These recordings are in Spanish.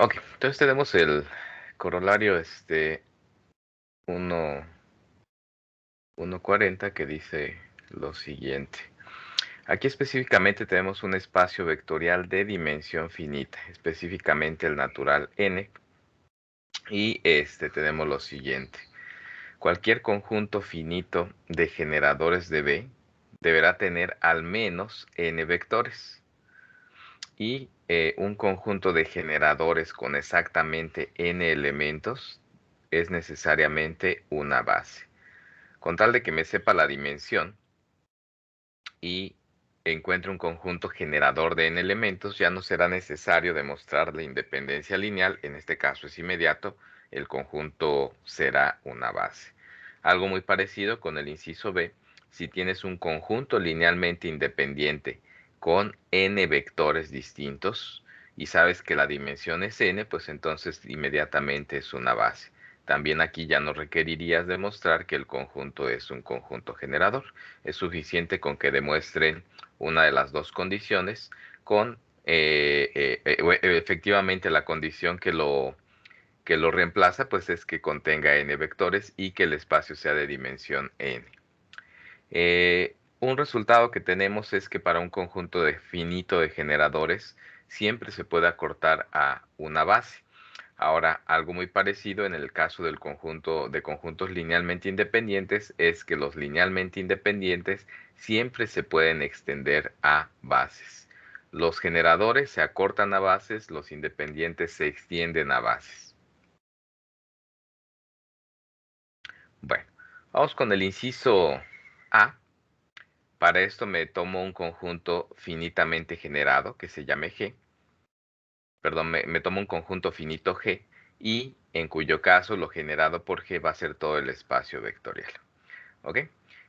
Ok, entonces tenemos el corolario 1, 140 que dice lo siguiente. Aquí específicamente tenemos un espacio vectorial de dimensión finita, específicamente el natural n, y tenemos lo siguiente. Cualquier conjunto finito de generadores de B deberá tener al menos n vectores. Y un conjunto de generadores con exactamente n elementos es necesariamente una base. Con tal de que me sepa la dimensión y encuentre un conjunto generador de n elementos, ya no será necesario demostrar la independencia lineal, en este caso es inmediato, el conjunto será una base. Algo muy parecido con el inciso B, si tienes un conjunto linealmente independiente con n vectores distintos y sabes que la dimensión es n, pues entonces inmediatamente es una base. También aquí ya no requerirías demostrar que el conjunto es un conjunto generador. Es suficiente con que demuestren una de las dos condiciones con efectivamente la condición que lo reemplaza, pues es que contenga n vectores y que el espacio sea de dimensión n. Un resultado que tenemos es que para un conjunto finito de generadores siempre se puede acortar a una base. Ahora, algo muy parecido en el caso del conjunto de conjuntos linealmente independientes es que los linealmente independientes siempre se pueden extender a bases. Los generadores se acortan a bases, los independientes se extienden a bases. Bueno, vamos con el inciso A. Para esto me tomo un conjunto finitamente generado que se llame G. Perdón, me tomo un conjunto finito G y en cuyo caso lo generado por G va a ser todo el espacio vectorial. ¿Ok?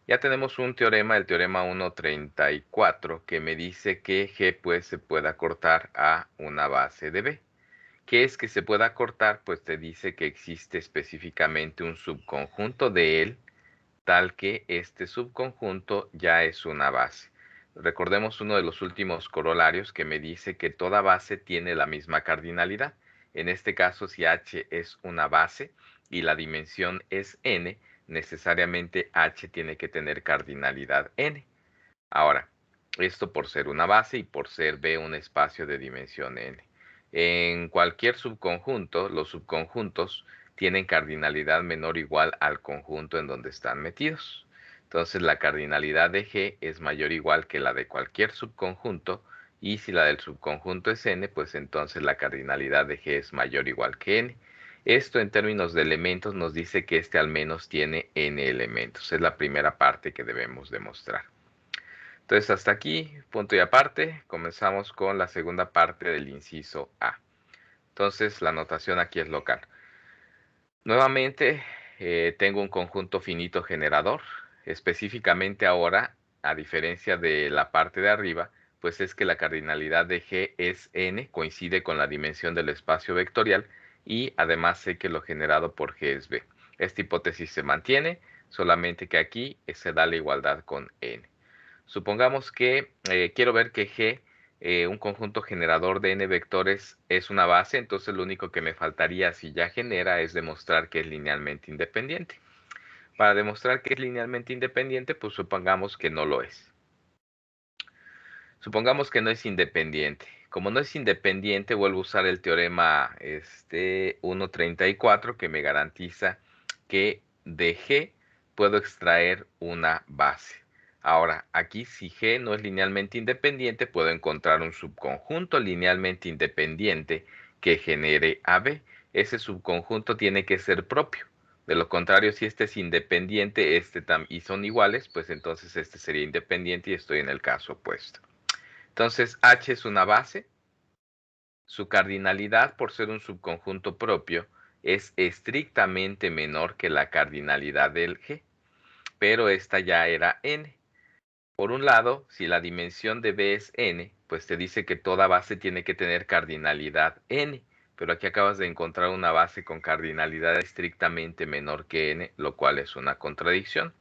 Ya tenemos un teorema, el teorema 134, que me dice que G pues se puede acortar a una base de B. ¿Qué es que se pueda acortar? Pues te dice que existe específicamente un subconjunto de él tal que este subconjunto ya es una base. Recordemos uno de los últimos corolarios que me dice que toda base tiene la misma cardinalidad. En este caso, si H es una base y la dimensión es n, necesariamente H tiene que tener cardinalidad n. Ahora, esto por ser una base y por ser B un espacio de dimensión n. En cualquier subconjunto, los subconjuntos tienen cardinalidad menor o igual al conjunto en donde están metidos. Entonces la cardinalidad de G es mayor o igual que la de cualquier subconjunto, y si la del subconjunto es n, pues entonces la cardinalidad de G es mayor o igual que n. Esto en términos de elementos nos dice que este al menos tiene n elementos. Es la primera parte que debemos demostrar. Entonces hasta aquí, punto y aparte, comenzamos con la segunda parte del inciso A. Entonces la notación aquí es local. Nuevamente tengo un conjunto finito generador. Específicamente ahora, a diferencia de la parte de arriba, pues es que la cardinalidad de G es n, coincide con la dimensión del espacio vectorial, y además sé que lo generado por G es B. Esta hipótesis se mantiene, solamente que aquí se da la igualdad con n. Supongamos que quiero ver que G, un conjunto generador de n vectores, es una base, entonces lo único que me faltaría si ya genera es demostrar que es linealmente independiente. Para demostrar que es linealmente independiente, pues supongamos que no lo es. Supongamos que no es independiente. Como no es independiente, vuelvo a usar el teorema 134 que me garantiza que de G puedo extraer una base. Ahora, aquí si G no es linealmente independiente, puedo encontrar un subconjunto linealmente independiente que genere a B. Ese subconjunto tiene que ser propio. De lo contrario, si este es independiente y son iguales, pues entonces este sería independiente y estoy en el caso opuesto. Entonces, H es una base. Su cardinalidad, por ser un subconjunto propio, es estrictamente menor que la cardinalidad del G, pero esta ya era n. Por un lado, si la dimensión de B es n, pues te dice que toda base tiene que tener cardinalidad n, pero aquí acabas de encontrar una base con cardinalidad estrictamente menor que n, lo cual es una contradicción.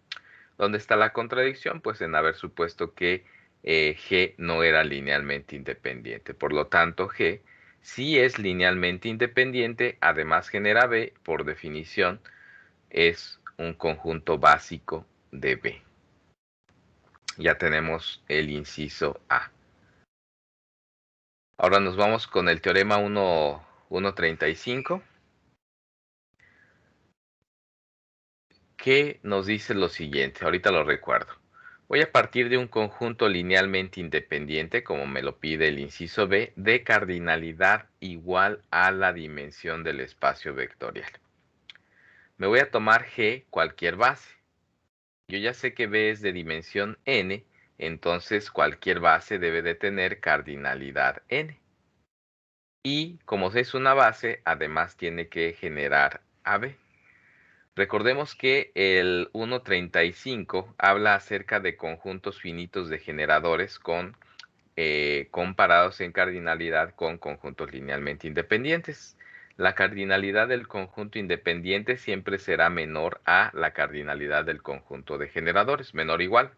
¿Dónde está la contradicción? Pues en haber supuesto que G no era linealmente independiente. Por lo tanto, G Si es linealmente independiente, además genera B, por definición, es un conjunto básico de B. Ya tenemos el inciso A. Ahora nos vamos con el teorema 1.35, que nos dice lo siguiente, ahorita lo recuerdo. Voy a partir de un conjunto linealmente independiente, como me lo pide el inciso B, de cardinalidad igual a la dimensión del espacio vectorial. Me voy a tomar G cualquier base. Yo ya sé que B es de dimensión n, entonces cualquier base debe de tener cardinalidad n. Y como es una base, además tiene que generar AB. Recordemos que el 1.35 habla acerca de conjuntos finitos de generadores comparados en cardinalidad con conjuntos linealmente independientes. La cardinalidad del conjunto independiente siempre será menor a la cardinalidad del conjunto de generadores, menor o igual.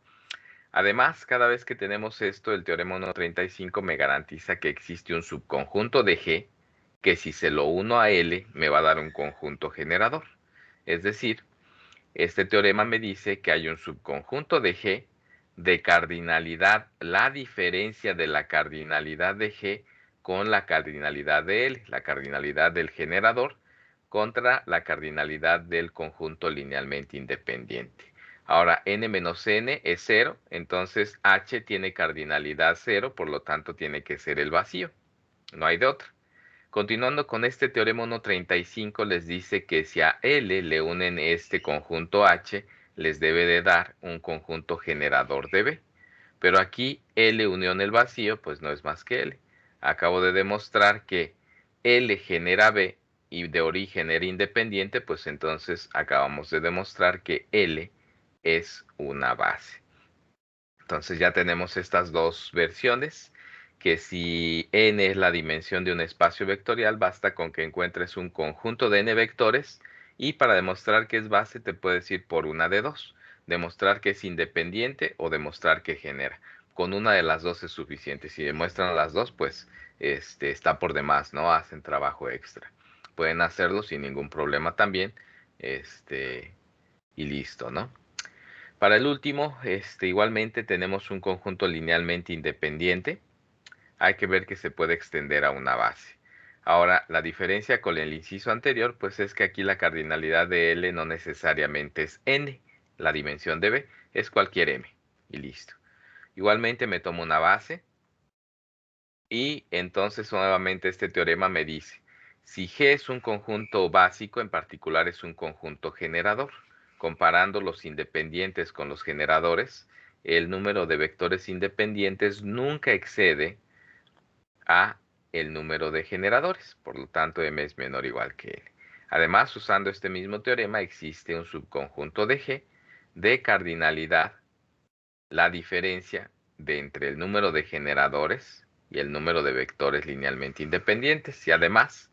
Además, cada vez que tenemos esto, el teorema 1.35 me garantiza que existe un subconjunto de G que si se lo uno a L me va a dar un conjunto generador. Es decir, este teorema me dice que hay un subconjunto de G de cardinalidad, la diferencia de la cardinalidad de G con la cardinalidad de L, la cardinalidad del generador contra la cardinalidad del conjunto linealmente independiente. Ahora, n menos n es 0, entonces h tiene cardinalidad 0, por lo tanto tiene que ser el vacío. No hay de otra. Continuando con este teorema 1.35, les dice que si a L le unen este conjunto H, les debe de dar un conjunto generador de B. Pero aquí L unión el vacío, pues no es más que L. Acabo de demostrar que L genera B y de origen era independiente, pues entonces acabamos de demostrar que L es una base. Entonces ya tenemos estas dos versiones, que si n es la dimensión de un espacio vectorial, basta con que encuentres un conjunto de n vectores y para demostrar que es base te puedes ir por una de dos, demostrar que es independiente o demostrar que genera. Con una de las dos es suficiente. Si demuestran las dos, pues está por demás, ¿no? Hacen trabajo extra. Pueden hacerlo sin ningún problema también, y listo, ¿no? Para el último, igualmente tenemos un conjunto linealmente independiente. Hay que ver que se puede extender a una base. Ahora, la diferencia con el inciso anterior, pues es que aquí la cardinalidad de L no necesariamente es n. La dimensión de B es cualquier m. Y listo. Igualmente me tomo una base. Y entonces nuevamente este teorema me dice, si G es un conjunto básico, en particular es un conjunto generador, comparando los independientes con los generadores, el número de vectores independientes nunca excede a el número de generadores, por lo tanto M es menor o igual que L. Además, usando este mismo teorema, existe un subconjunto de G de cardinalidad, la diferencia de entre el número de generadores y el número de vectores linealmente independientes. Y además,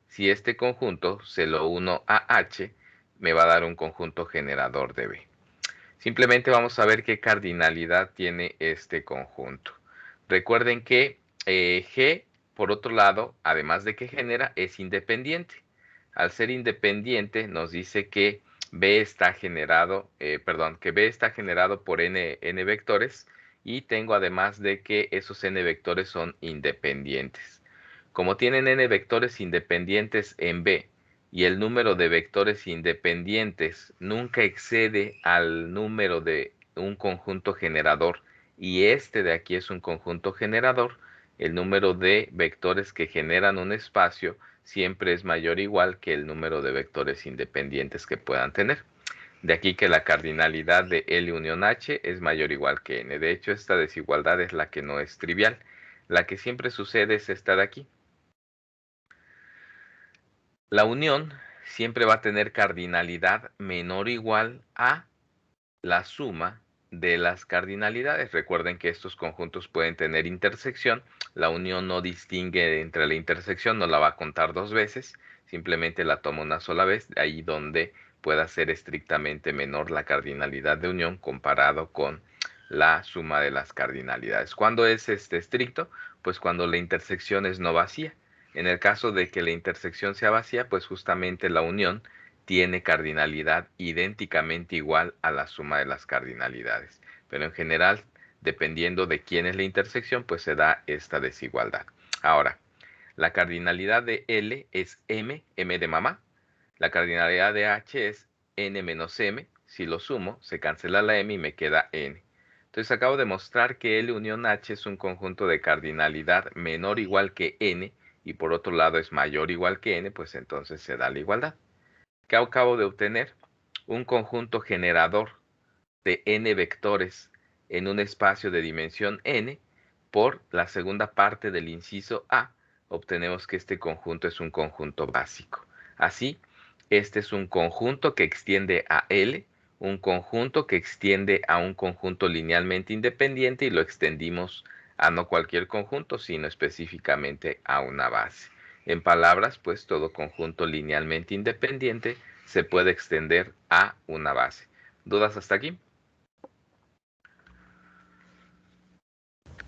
si este conjunto se lo uno a H, me va a dar un conjunto generador de B. Simplemente vamos a ver qué cardinalidad tiene este conjunto. Recuerden que G, por otro lado, además de que genera, es independiente. Al ser independiente, nos dice que B está generado, que B está generado por n vectores y tengo además de que esos n vectores son independientes. Como tienen n vectores independientes en B y el número de vectores independientes nunca excede al número de un conjunto generador y este de aquí es un conjunto generador, el número de vectores que generan un espacio siempre es mayor o igual que el número de vectores independientes que puedan tener. De aquí que la cardinalidad de L unión H es mayor o igual que n. De hecho, esta desigualdad es la que no es trivial. La que siempre sucede es esta de aquí. La unión siempre va a tener cardinalidad menor o igual a la suma de las cardinalidades. Recuerden que estos conjuntos pueden tener intersección. La unión no distingue entre la intersección, no la va a contar dos veces, simplemente la toma una sola vez, ahí donde pueda ser estrictamente menor la cardinalidad de unión comparado con la suma de las cardinalidades. ¿Cuándo es estricto? Pues cuando la intersección es no vacía. En el caso de que la intersección sea vacía, pues justamente la unión tiene cardinalidad idénticamente igual a la suma de las cardinalidades. Pero en general, dependiendo de quién es la intersección, pues se da esta desigualdad. Ahora, la cardinalidad de L es M, M de mamá. La cardinalidad de H es N menos M. Si lo sumo, se cancela la M y me queda N. Entonces acabo de mostrar que L unión H es un conjunto de cardinalidad menor o igual que N y por otro lado es mayor o igual que N, pues entonces se da la igualdad. ¿Qué acabo de obtener? Un conjunto generador de N vectores en un espacio de dimensión N por la segunda parte del inciso A. Obtenemos que este conjunto es un conjunto básico. Así, este es un conjunto que extiende a L, un conjunto que extiende a un conjunto linealmente independiente y lo extendimos a no cualquier conjunto, sino específicamente a una base. En palabras, pues todo conjunto linealmente independiente se puede extender a una base. ¿Dudas hasta aquí?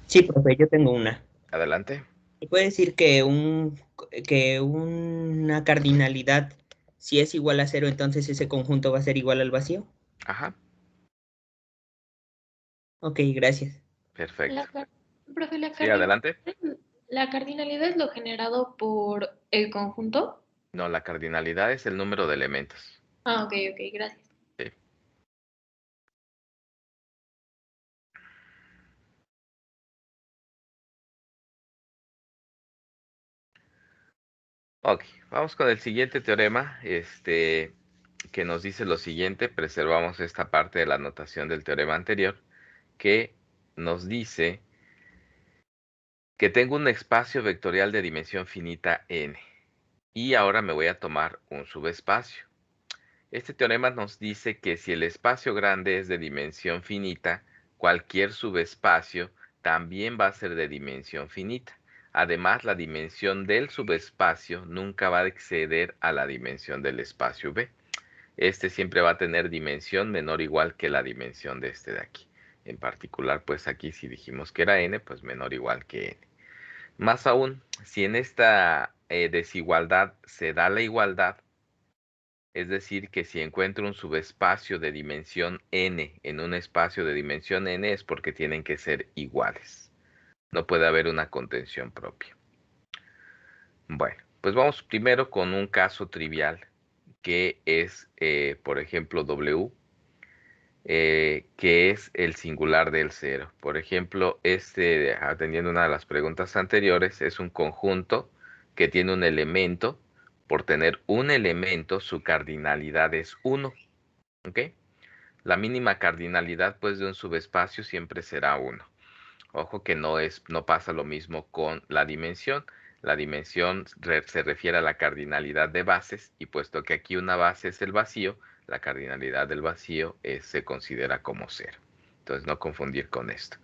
Sí, profe, yo tengo una. Adelante. ¿Se puede decir que que una cardinalidad, si es igual a cero, entonces ese conjunto va a ser igual al vacío? Ajá, Ok, gracias. perfecto. La car- Profe, Sí, adelante. la cardinalidad es lo generado por el conjunto. No, la cardinalidad es el número de elementos. Ah, ok, ok, gracias. Sí. Ok, vamos con el siguiente teorema, que nos dice lo siguiente. Preservamos esta parte de la notación del teorema anterior, que nos dice que tengo un espacio vectorial de dimensión finita n. Y ahora me voy a tomar un subespacio. Este teorema nos dice que si el espacio grande es de dimensión finita, cualquier subespacio también va a ser de dimensión finita. Además, la dimensión del subespacio nunca va a exceder a la dimensión del espacio B. Este siempre va a tener dimensión menor o igual que la dimensión de este de aquí. En particular, pues aquí si dijimos que era n, pues menor o igual que n. Más aún, si en esta desigualdad se da la igualdad, es decir, que si encuentro un subespacio de dimensión n en un espacio de dimensión n es porque tienen que ser iguales. No puede haber una contención propia. Bueno, pues vamos primero con un caso trivial que es, por ejemplo, W, que es el singular del cero. Por ejemplo, atendiendo una de las preguntas anteriores, es un conjunto que tiene un elemento. Por tener un elemento, su cardinalidad es 1. ¿Ok? La mínima cardinalidad pues de un subespacio siempre será 1. Ojo que no pasa lo mismo con la dimensión. La dimensión se refiere a la cardinalidad de bases y puesto que aquí una base es el vacío, la cardinalidad del vacío se considera como cero. Entonces no confundir con esto.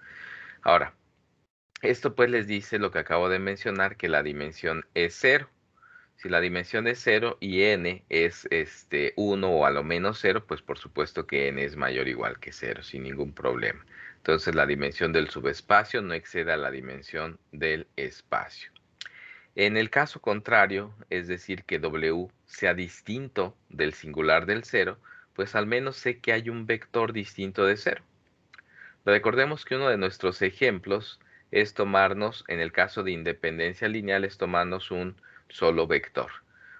Ahora, esto pues les dice lo que acabo de mencionar, que la dimensión es cero. Si la dimensión es cero y n es 1 o a lo menos cero, pues por supuesto que n es mayor o igual que cero, sin ningún problema. Entonces la dimensión del subespacio no excede a la dimensión del espacio. En el caso contrario, es decir, que W sea distinto del singular del cero, pues al menos sé que hay un vector distinto de cero. Recordemos que uno de nuestros ejemplos es tomarnos, en el caso de independencia lineal, es tomarnos un solo vector.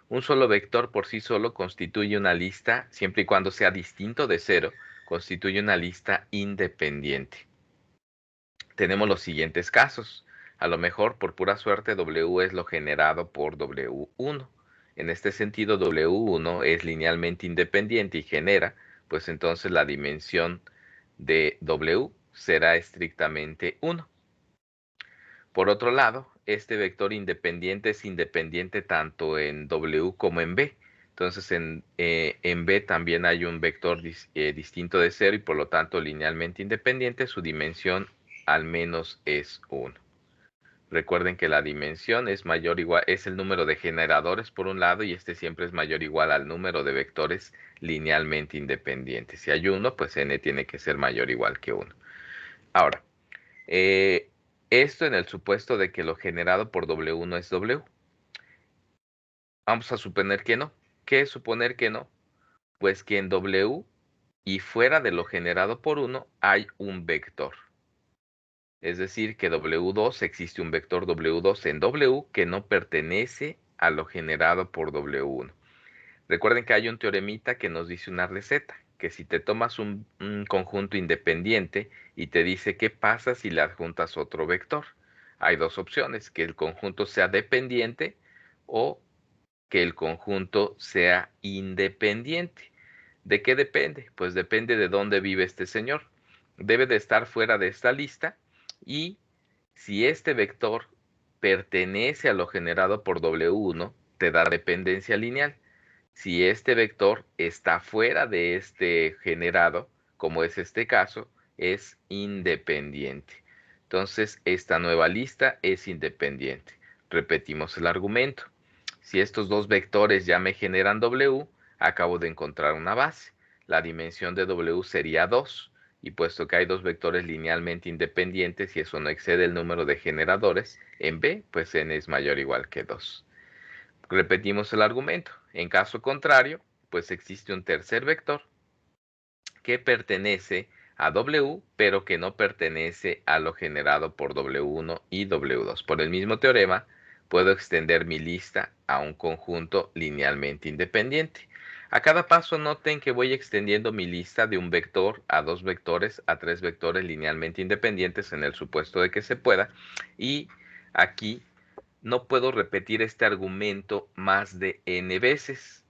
Un solo vector por sí solo constituye una lista, siempre y cuando sea distinto de cero, constituye una lista independiente. Tenemos los siguientes casos. A lo mejor, por pura suerte, W es lo generado por W1. En este sentido, W1 es linealmente independiente y genera, pues entonces la dimensión de W será estrictamente 1. Por otro lado, este vector independiente es independiente tanto en W como en B. Entonces en B también hay un vector distinto de 0 y por lo tanto linealmente independiente, su dimensión al menos es 1. Recuerden que la dimensión es mayor o igual, es el número de generadores por un lado y este siempre es mayor o igual al número de vectores linealmente independientes. Si hay uno, pues n tiene que ser mayor o igual que 1. Ahora, esto en el supuesto de que lo generado por W no es W. Vamos a suponer que no. ¿Qué es suponer que no? Pues que en W y fuera de lo generado por 1 hay un vector. Es decir, que W2 existe un vector W2 en W que no pertenece a lo generado por W1. Recuerden que hay un teoremita que nos dice una receta, que si te tomas un conjunto independiente y te dice qué pasa si le adjuntas otro vector. Hay dos opciones, que el conjunto sea dependiente o que el conjunto sea independiente. ¿De qué depende? Pues depende de dónde vive este señor. Debe de estar fuera de esta lista y si este vector pertenece a lo generado por W1, te da dependencia lineal. Si este vector está fuera de este generado, como es este caso, es independiente. Entonces, esta nueva lista es independiente. Repetimos el argumento. Si estos dos vectores ya me generan W, acabo de encontrar una base. La dimensión de W sería 2. Y puesto que hay dos vectores linealmente independientes y eso no excede el número de generadores en B, pues n es mayor o igual que 2. Repetimos el argumento. En caso contrario, pues existe un tercer vector que pertenece a W, pero que no pertenece a lo generado por W1 y W2. Por el mismo teorema, puedo extender mi lista a un conjunto linealmente independiente. A cada paso noten que voy extendiendo mi lista de un vector a dos vectores a tres vectores linealmente independientes en el supuesto de que se pueda. Y aquí no puedo repetir este argumento más de n veces,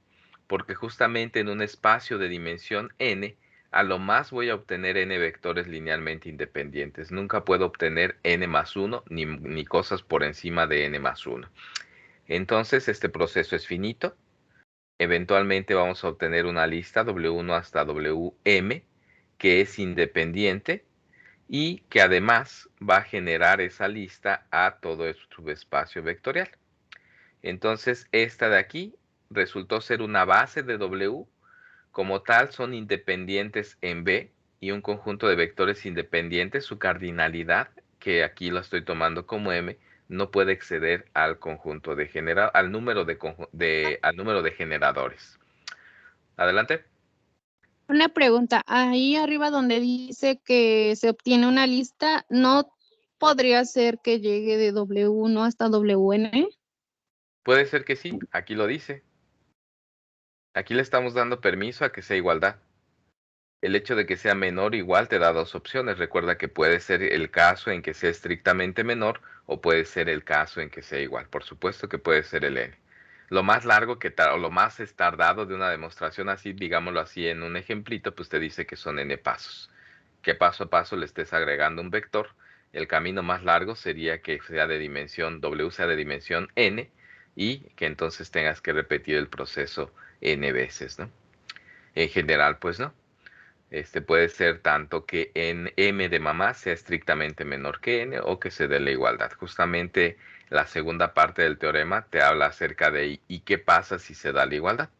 porque justamente en un espacio de dimensión n, a lo más voy a obtener n vectores linealmente independientes. Nunca puedo obtener n más 1 ni cosas por encima de n más 1. Entonces este proceso es finito. Eventualmente vamos a obtener una lista W1 hasta Wm que es independiente y que además va a generar esa lista a todo el subespacio vectorial. Entonces, esta de aquí resultó ser una base de W. Como tal, son independientes en B y un conjunto de vectores independientes, su cardinalidad, que aquí lo estoy tomando como M, no puede exceder al conjunto de al número de generadores. Adelante. Una pregunta, ahí arriba donde dice que se obtiene una lista, ¿no podría ser que llegue de W1 hasta Wn? Puede ser que sí, aquí lo dice. Aquí le estamos dando permiso a que sea igualdad. El hecho de que sea menor o igual te da dos opciones. Recuerda que puede ser el caso en que sea estrictamente menor o puede ser el caso en que sea igual. Por supuesto que puede ser el n. Lo más largo o lo más tardado de una demostración así, digámoslo así en un ejemplito, pues te dice que son n pasos. Que paso a paso le estés agregando un vector. El camino más largo sería que sea de dimensión, W sea de dimensión n y que entonces tengas que repetir el proceso n veces, ¿no? En general, pues no. Puede ser tanto que en m de mamá sea estrictamente menor que n o que se dé la igualdad. Justamente la segunda parte del teorema te habla acerca de y qué pasa si se da la igualdad.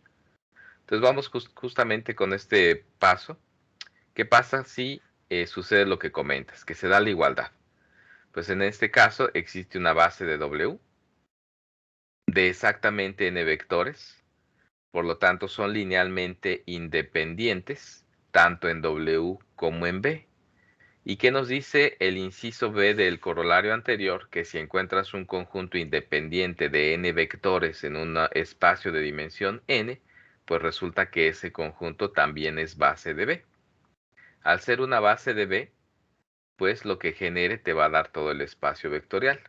Entonces vamos justamente con este paso. ¿Qué pasa si sucede lo que comentas, que se da la igualdad? Pues en este caso existe una base de W de exactamente n vectores. Por lo tanto, son linealmente independientes, tanto en W como en B. ¿Y qué nos dice el inciso B del corolario anterior? Que si encuentras un conjunto independiente de n vectores en un espacio de dimensión n, pues resulta que ese conjunto también es base de B. Al ser una base de B, pues lo que genere te va a dar todo el espacio vectorial.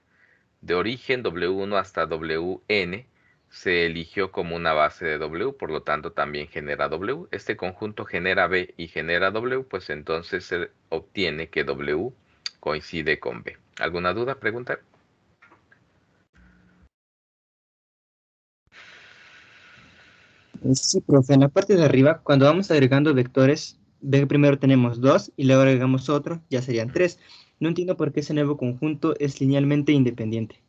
De origen W1 hasta Wn se eligió como una base de W, por lo tanto también genera W. Este conjunto genera B y genera W, pues entonces se obtiene que W coincide con B. ¿Alguna duda, pregunta? Sí, profe, en la parte de arriba, cuando vamos agregando vectores, ve que primero tenemos 2 y luego agregamos otro, ya serían 3. No entiendo por qué ese nuevo conjunto es linealmente independiente.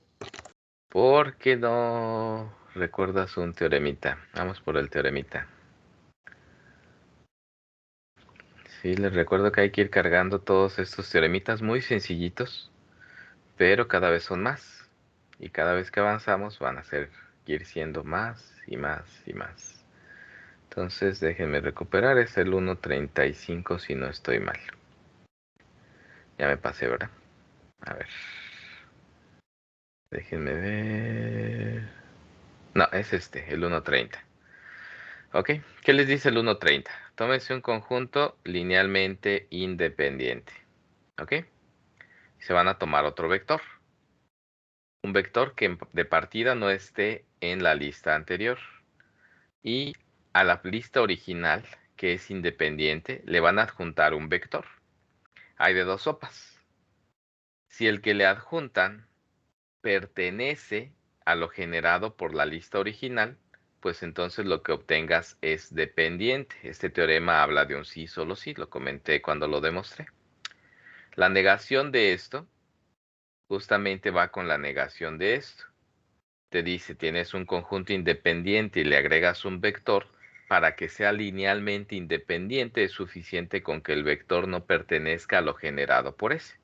Porque no recuerdas un teoremita. Vamos por el teoremita. Sí, les recuerdo que hay que ir cargando todos estos teoremitas muy sencillitos, pero cada vez son más. Y cada vez que avanzamos van a ser que ir siendo más y más y más. Entonces déjenme recuperar, es el 1.35 si no estoy mal. Ya me pasé, ¿verdad? A ver. Déjenme ver. No, es el 1.30. ¿Ok? ¿Qué les dice el 1.30? Tómense un conjunto linealmente independiente. ¿Ok? Se van a tomar otro vector. Un vector que de partida no esté en la lista anterior. Y a la lista original, que es independiente, le van a adjuntar un vector. Hay de dos sopas. Si el que le adjuntan pertenece a lo generado por la lista original, pues entonces lo que obtengas es dependiente. Este teorema habla de un sí, solo sí, lo comenté cuando lo demostré. La negación de esto justamente va con la negación de esto. Te dice, tienes un conjunto independiente y le agregas un vector, para que sea linealmente independiente es suficiente con que el vector no pertenezca a lo generado por ese,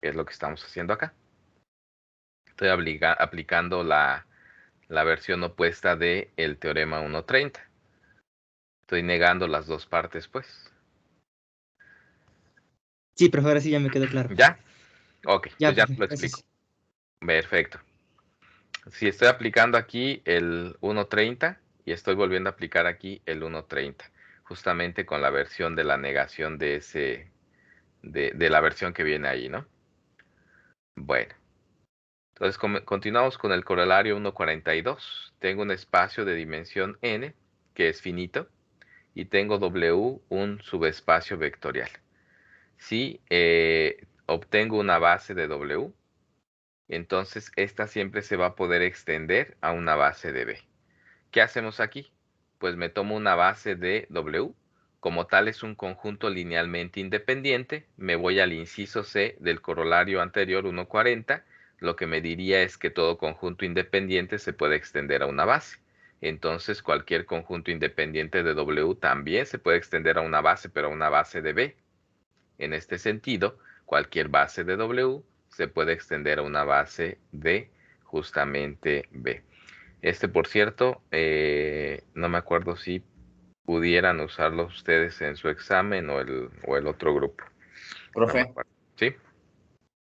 que es lo que estamos haciendo acá. Estoy aplicando la versión opuesta del teorema 1.30. Estoy negando las dos partes, pues. Sí, profe, ahora sí ya me quedó claro. ¿Ya? Ok, Ya, entonces ya profe, te lo explico. gracias. Perfecto. Si estoy aplicando aquí el 1.30 y estoy volviendo a aplicar aquí el 1.30, justamente con la versión de la negación de de la versión que viene ahí, ¿no? Bueno, entonces continuamos con el corolario 1.42. Tengo un espacio de dimensión n, que es finito, y tengo W un subespacio vectorial. Si obtengo una base de W, entonces esta siempre se va a poder extender a una base de B. ¿Qué hacemos aquí? Pues me tomo una base de W. Como tal es un conjunto linealmente independiente, me voy al inciso C del corolario anterior 1.40. Lo que me diría es que todo conjunto independiente se puede extender a una base. Entonces cualquier conjunto independiente de W también se puede extender a una base, pero a una base de B. En este sentido, cualquier base de W se puede extender a una base de justamente B. Por cierto, no me acuerdo si pudieran usarlo ustedes en su examen o el otro grupo. No me Profe, acuerdo. ¿Sí?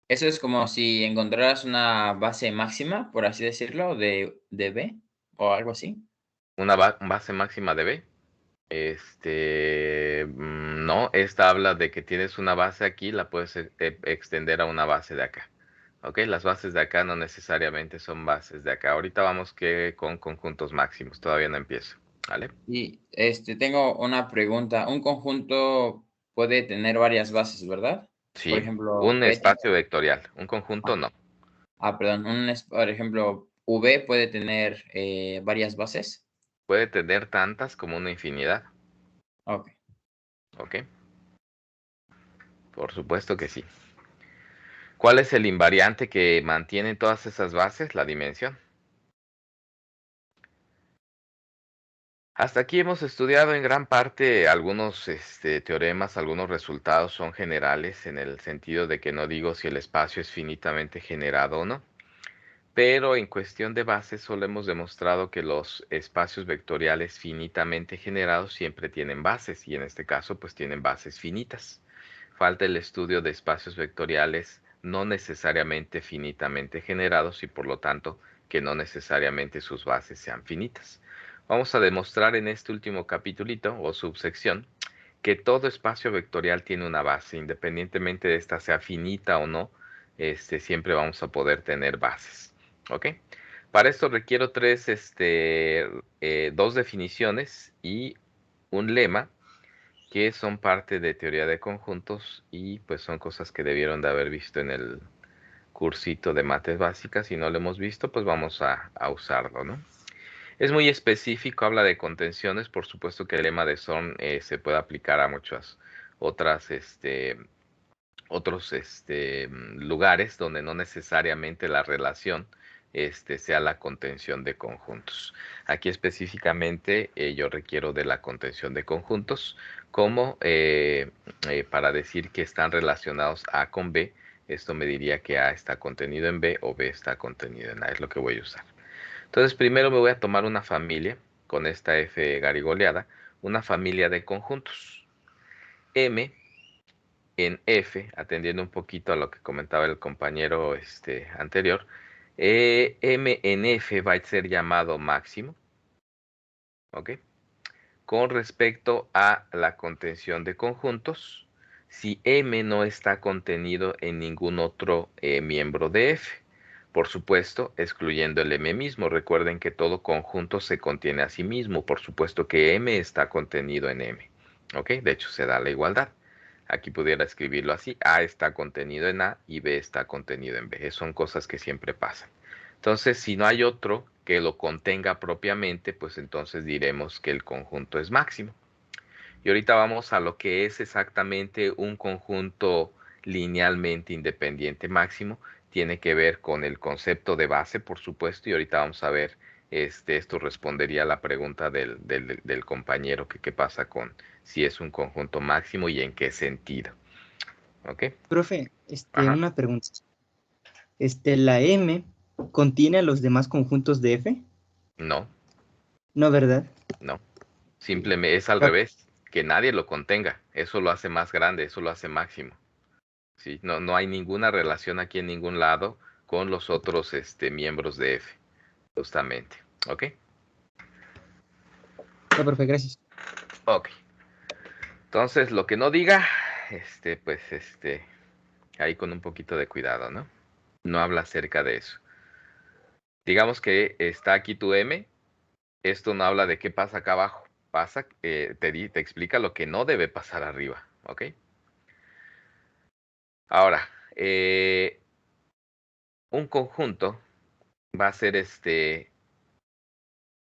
eso es como si encontraras una base máxima, por así decirlo, de B o algo así. Una base máxima de B. No, esta habla de que tienes una base aquí, la puedes extender a una base de acá. ¿Ok? Las bases de acá no necesariamente son bases de acá. Ahorita vamos con conjuntos máximos. Todavía no empiezo. ¿Vale? Y tengo una pregunta. Un conjunto puede tener varias bases, ¿verdad? Por Sí. ejemplo, Un espacio vectorial. Un conjunto no. perdón, por ejemplo, V puede tener varias bases. Puede tener tantas como una infinidad. Ok. ¿Ok? Por supuesto que sí. ¿Cuál es el invariante que mantiene todas esas bases? La dimensión. Hasta aquí hemos estudiado en gran parte algunos teoremas, algunos resultados son generales en el sentido de que no digo si el espacio es finitamente generado o no, pero en cuestión de bases solo hemos demostrado que los espacios vectoriales finitamente generados siempre tienen bases y en este caso pues tienen bases finitas. Falta el estudio de espacios vectoriales no necesariamente finitamente generados y por lo tanto que no necesariamente sus bases sean finitas. Vamos a demostrar en este último capitulito o subsección que todo espacio vectorial tiene una base, independientemente de esta sea finita o no, siempre vamos a poder tener bases. ¿Ok? Para esto requiero dos definiciones y un lema que son parte de teoría de conjuntos y pues son cosas que debieron de haber visto en el cursito de mates básicas. Si no lo hemos visto, pues vamos a usarlo, ¿no? Es muy específico, habla de contenciones, por supuesto que el lema de Zorn se puede aplicar a muchas otras, otros lugares donde no necesariamente la relación sea la contención de conjuntos. Aquí específicamente yo requiero de la contención de conjuntos como para decir que están relacionados A con B. Esto me diría que A está contenido en B o B está contenido en A, es lo que voy a usar. Entonces, primero me voy a tomar una familia, con esta F garigoleada, una familia de conjuntos. M en F, atendiendo un poquito a lo que comentaba el compañero anterior, M en F va a ser llamado máximo, ¿ok? Con respecto a la contención de conjuntos, si M no está contenido en ningún otro miembro de F. Por supuesto, excluyendo el M mismo. Recuerden que todo conjunto se contiene a sí mismo. Por supuesto que M está contenido en M. ¿Ok? De hecho, se da la igualdad. Aquí pudiera escribirlo así. A está contenido en A y B está contenido en B. Son cosas que siempre pasan. Entonces, si no hay otro que lo contenga propiamente, pues entonces diremos que el conjunto es máximo. Y ahorita vamos a lo que es exactamente un conjunto linealmente independiente máximo. Tiene que ver con el concepto de base, por supuesto, y ahorita vamos a ver, esto respondería a la pregunta del compañero, que qué pasa con si es un conjunto máximo y en qué sentido. ¿Ok? Profe, Ajá. una pregunta. ¿La M contiene a los demás conjuntos de F? No, No, ¿verdad? no. Simplemente es al Ah, revés, que nadie lo contenga. Eso lo hace más grande, eso lo hace máximo. ¿Sí? No, no hay ninguna relación aquí en ningún lado con los otros miembros de F, justamente. ¿Ok? no, profe, gracias. Ok. Entonces, lo que no diga, pues, ahí con un poquito de cuidado, ¿no? No habla acerca de eso. Digamos que está aquí tu M, esto no habla de qué pasa acá abajo. Pasa, te explica lo que no debe pasar arriba, ¿ok? Ahora, un conjunto va a ser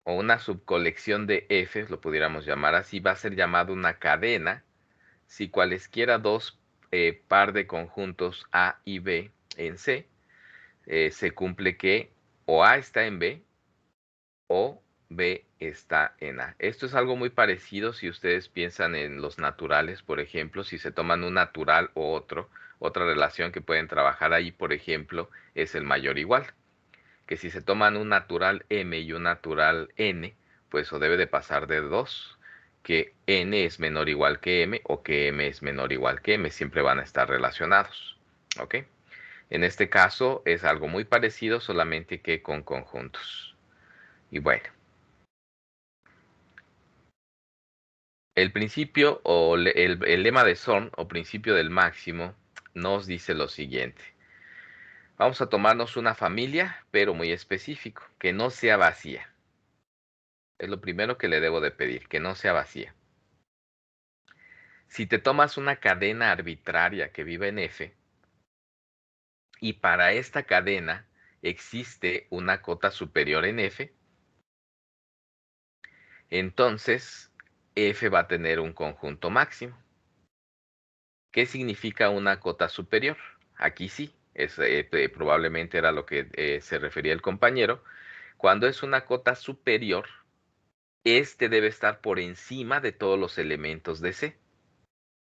o una subcolección de F, lo pudiéramos llamar así, va a ser llamado una cadena si cualesquiera dos par de conjuntos A y B en C, se cumple que o A está en B o B está en A. Esto es algo muy parecido si ustedes piensan en los naturales, por ejemplo, si se toman un natural o otro, otra relación que pueden trabajar ahí, por ejemplo, es el mayor igual. Que si se toman un natural M y un natural N, pues eso debe de pasar de 2, que N es menor o igual que M o que M es menor o igual que M, siempre van a estar relacionados. ¿Ok? En este caso es algo muy parecido, solamente que con conjuntos. Y bueno, el principio o el lema de Zorn o principio del máximo nos dice lo siguiente. Vamos a tomarnos una familia, pero muy específico, que no sea vacía. Es lo primero que le debo de pedir, que no sea vacía. Si te tomas una cadena arbitraria que vive en F, y para esta cadena existe una cota superior en F, entonces F va a tener un conjunto máximo. ¿Qué significa una cota superior? Aquí sí, probablemente era lo que se refería el compañero. Cuando es una cota superior, este debe estar por encima de todos los elementos de C.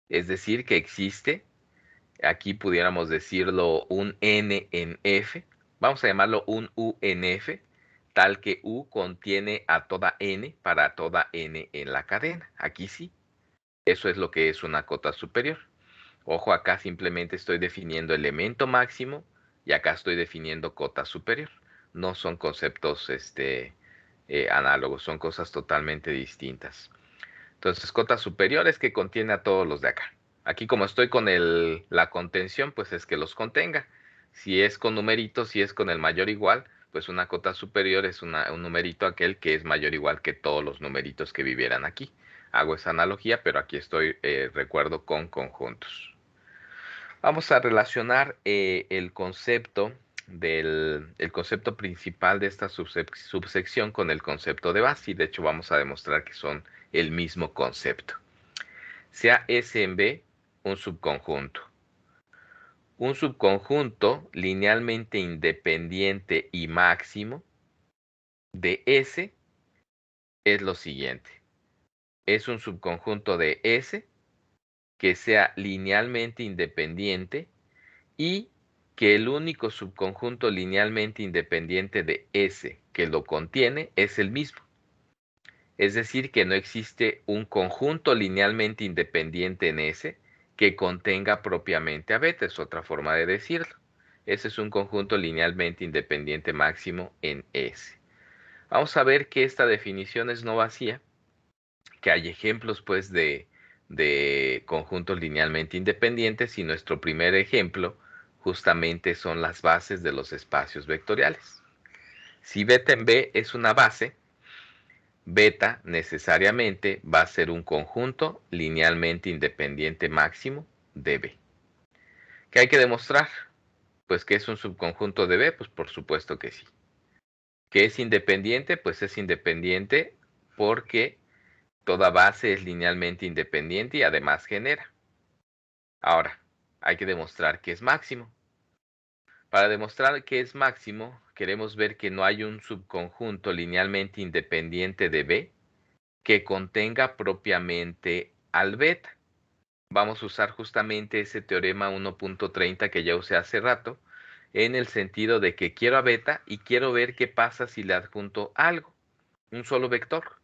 Es decir, que existe, aquí pudiéramos decirlo, un N en F. Vamos a llamarlo un U en F, tal que U contiene a toda N para toda N en la cadena. Aquí sí. Eso es lo que es una cota superior. Ojo, acá simplemente estoy definiendo elemento máximo y acá estoy definiendo cota superior. No son conceptos análogos, son cosas totalmente distintas. Entonces, cota superior es que contiene a todos los de acá. Aquí como estoy con la contención, pues es que los contenga. Si es con numeritos, si es con el mayor igual, pues una cota superior es un numerito aquel que es mayor igual que todos los numeritos que vivieran aquí. Hago esa analogía, pero aquí estoy, recuerdo, con conjuntos. Vamos a relacionar el concepto el concepto principal de esta subsección con el concepto de base, y de hecho vamos a demostrar que son el mismo concepto. Sea S en B un subconjunto. Un subconjunto linealmente independiente y máximo de S es lo siguiente. Es un subconjunto de S que sea linealmente independiente y que el único subconjunto linealmente independiente de S que lo contiene es el mismo. Es decir, que no existe un conjunto linealmente independiente en S que contenga propiamente a beta, es otra forma de decirlo. Ese es un conjunto linealmente independiente máximo en S. Vamos a ver que esta definición es no vacía, que hay ejemplos pues de conjuntos linealmente independientes y nuestro primer ejemplo justamente son las bases de los espacios vectoriales. Si beta en B es una base, beta necesariamente va a ser un conjunto linealmente independiente máximo de B. ¿Qué hay que demostrar? Pues que es un subconjunto de B, pues por supuesto que sí. ¿Que es independiente? Pues es independiente porque toda base es linealmente independiente y además genera. Ahora, hay que demostrar que es máximo. Para demostrar que es máximo, queremos ver que no hay un subconjunto linealmente independiente de B que contenga propiamente al beta. Vamos a usar justamente ese teorema 1.30 que ya usé hace rato, en el sentido de que quiero a beta y quiero ver qué pasa si le adjunto algo, un solo vector.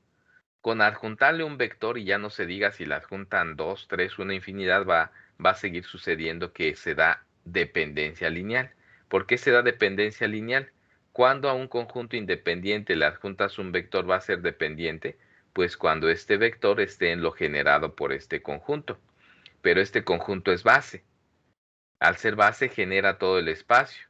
Con adjuntarle un vector, y ya no se diga si le adjuntan 2, 3, una infinidad, va a seguir sucediendo que se da dependencia lineal. ¿Por qué se da dependencia lineal? Cuando a un conjunto independiente le adjuntas un vector va a ser dependiente, pues cuando este vector esté en lo generado por este conjunto. Pero este conjunto es base. Al ser base genera todo el espacio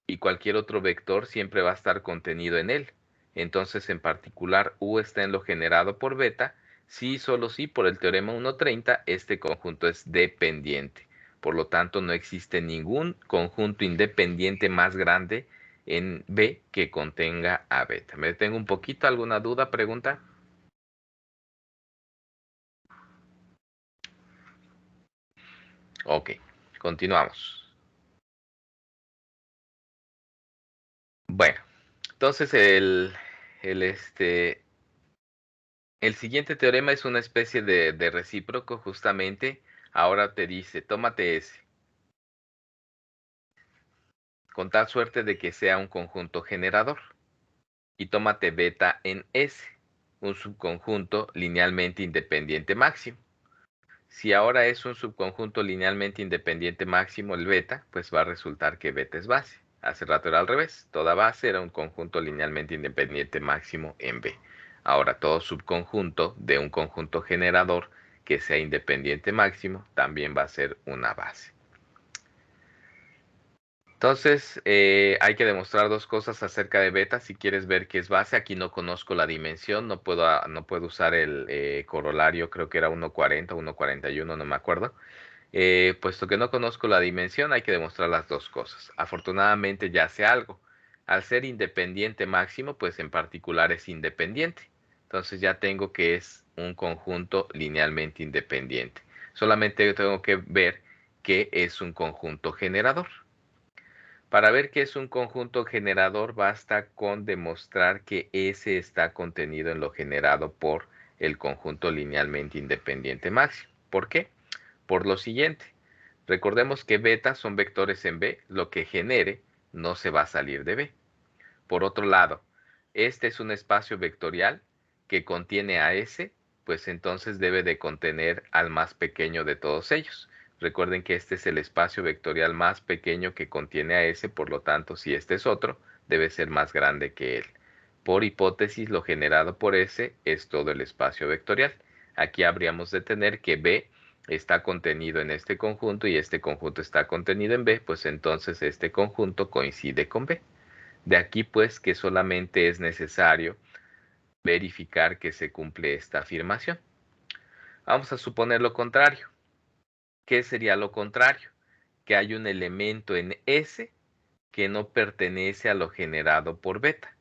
y cualquier otro vector siempre va a estar contenido en él. Entonces, en particular, U está en lo generado por beta, si y solo si por el teorema 1.30 este conjunto es dependiente. Por lo tanto, no existe ningún conjunto independiente más grande en B que contenga a beta. ¿Me detengo un poquito? ¿Alguna duda, pregunta? Ok, continuamos. Bueno, entonces el siguiente teorema es una especie de recíproco, justamente. Ahora te dice, tómate S, con tal suerte de que sea un conjunto generador. Y tómate beta en S, un subconjunto linealmente independiente máximo. Si ahora es un subconjunto linealmente independiente máximo el beta, pues va a resultar que beta es base. Hace rato era al revés, toda base era un conjunto linealmente independiente máximo en B. Ahora todo subconjunto de un conjunto generador que sea independiente máximo también va a ser una base. Entonces, hay que demostrar dos cosas acerca de beta. Si quieres ver qué es base, aquí no conozco la dimensión, no puedo usar el corolario, creo que era 1.40, 1.41, no me acuerdo. Puesto que no conozco la dimensión, hay que demostrar las dos cosas. Afortunadamente ya sé algo. Al ser independiente máximo, pues en particular es independiente. Entonces ya tengo que es un conjunto linealmente independiente. Solamente tengo que ver qué es un conjunto generador. Para ver qué es un conjunto generador, basta con demostrar que S está contenido en lo generado por el conjunto linealmente independiente máximo. ¿Por qué? Por lo siguiente. Recordemos que beta son vectores en B, lo que genere no se va a salir de B. Por otro lado, este es un espacio vectorial que contiene a S, pues entonces debe de contener al más pequeño de todos ellos. Recuerden que este es el espacio vectorial más pequeño que contiene a S, por lo tanto, si este es otro, debe ser más grande que él. Por hipótesis, lo generado por S es todo el espacio vectorial. Aquí habríamos de tener que B está contenido en este conjunto y este conjunto está contenido en B, pues entonces este conjunto coincide con B. De aquí pues que solamente es necesario verificar que se cumple esta afirmación. Vamos a suponer lo contrario. ¿Qué sería lo contrario? Que hay un elemento en S que no pertenece a lo generado por beta.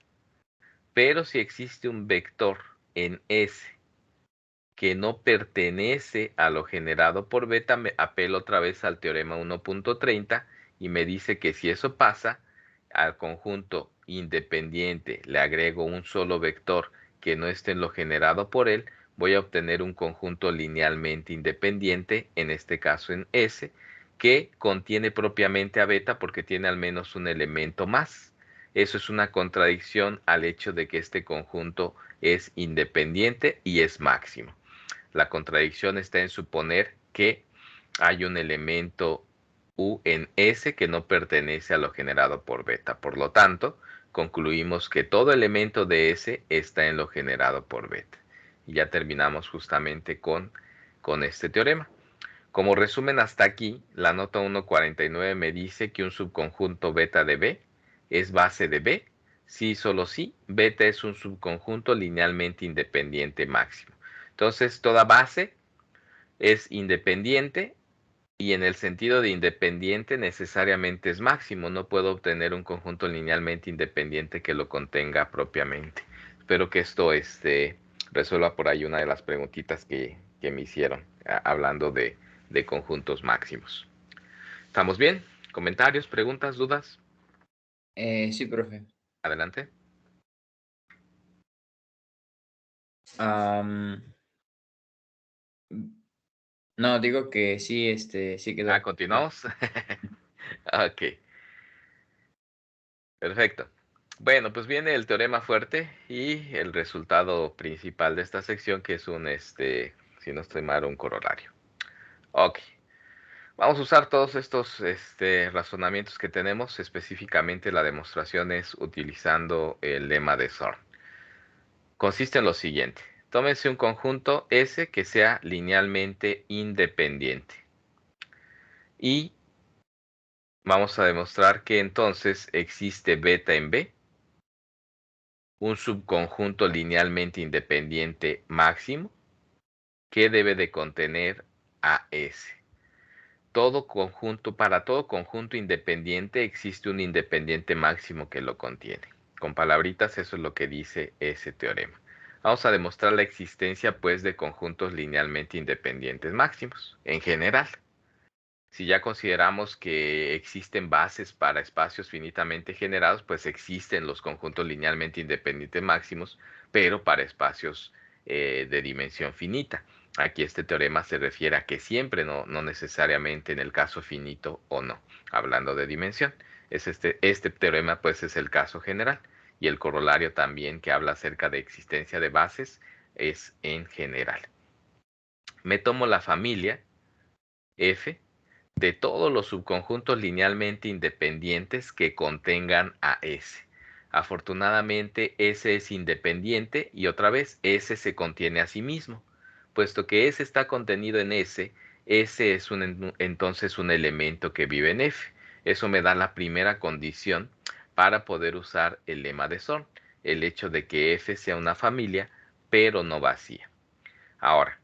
Pero si existe un vector en S que no pertenece a lo generado por beta, me apelo otra vez al teorema 1.30 y me dice que si eso pasa, al conjunto independiente le agrego un solo vector que no esté en lo generado por él, voy a obtener un conjunto linealmente independiente, en este caso en S, que contiene propiamente a beta porque tiene al menos un elemento más. Eso es una contradicción al hecho de que este conjunto es independiente y es máximo. La contradicción está en suponer que hay un elemento U en S que no pertenece a lo generado por beta. Por lo tanto, concluimos que todo elemento de S está en lo generado por beta. Y ya terminamos justamente con este teorema. Como resumen hasta aquí, la nota 1.49 me dice que un subconjunto beta de B es base de B si y solo si beta es un subconjunto linealmente independiente máximo. Entonces, toda base es independiente y en el sentido de independiente necesariamente es máximo. No puedo obtener un conjunto linealmente independiente que lo contenga propiamente. Espero que esto resuelva por ahí una de las preguntitas que me hicieron hablando de conjuntos máximos. ¿Estamos bien? ¿Comentarios, preguntas, dudas? Sí, profe. Adelante. No, digo que sí, sí quedó. Continuamos. Ok. Perfecto. Bueno, pues viene el teorema fuerte y el resultado principal de esta sección, que es si no estoy mal, un corolario. Ok. Vamos a usar todos estos razonamientos que tenemos, específicamente la demostración es utilizando el lema de Zorn. Consiste en lo siguiente. Tómense un conjunto S que sea linealmente independiente. Y vamos a demostrar que entonces existe beta en B, un subconjunto linealmente independiente máximo que debe de contener a S. Para todo conjunto independiente existe un independiente máximo que lo contiene. Con palabritas, eso es lo que dice ese teorema. Vamos a demostrar la existencia, pues, de conjuntos linealmente independientes máximos, en general. Si ya consideramos que existen bases para espacios finitamente generados, pues existen los conjuntos linealmente independientes máximos, pero para espacios de dimensión finita. Aquí este teorema se refiere a que siempre, no necesariamente en el caso finito o no, hablando de dimensión. Este teorema pues es el caso general y el corolario también que habla acerca de existencia de bases es en general. Me tomo la familia F de todos los subconjuntos linealmente independientes que contengan a S. Afortunadamente, S es independiente y otra vez, S se contiene a sí mismo. Puesto que S está contenido en S, S es entonces un elemento que vive en F. Eso me da la primera condición para poder usar el lema de Zorn, el hecho de que F sea una familia, pero no vacía. Ahora,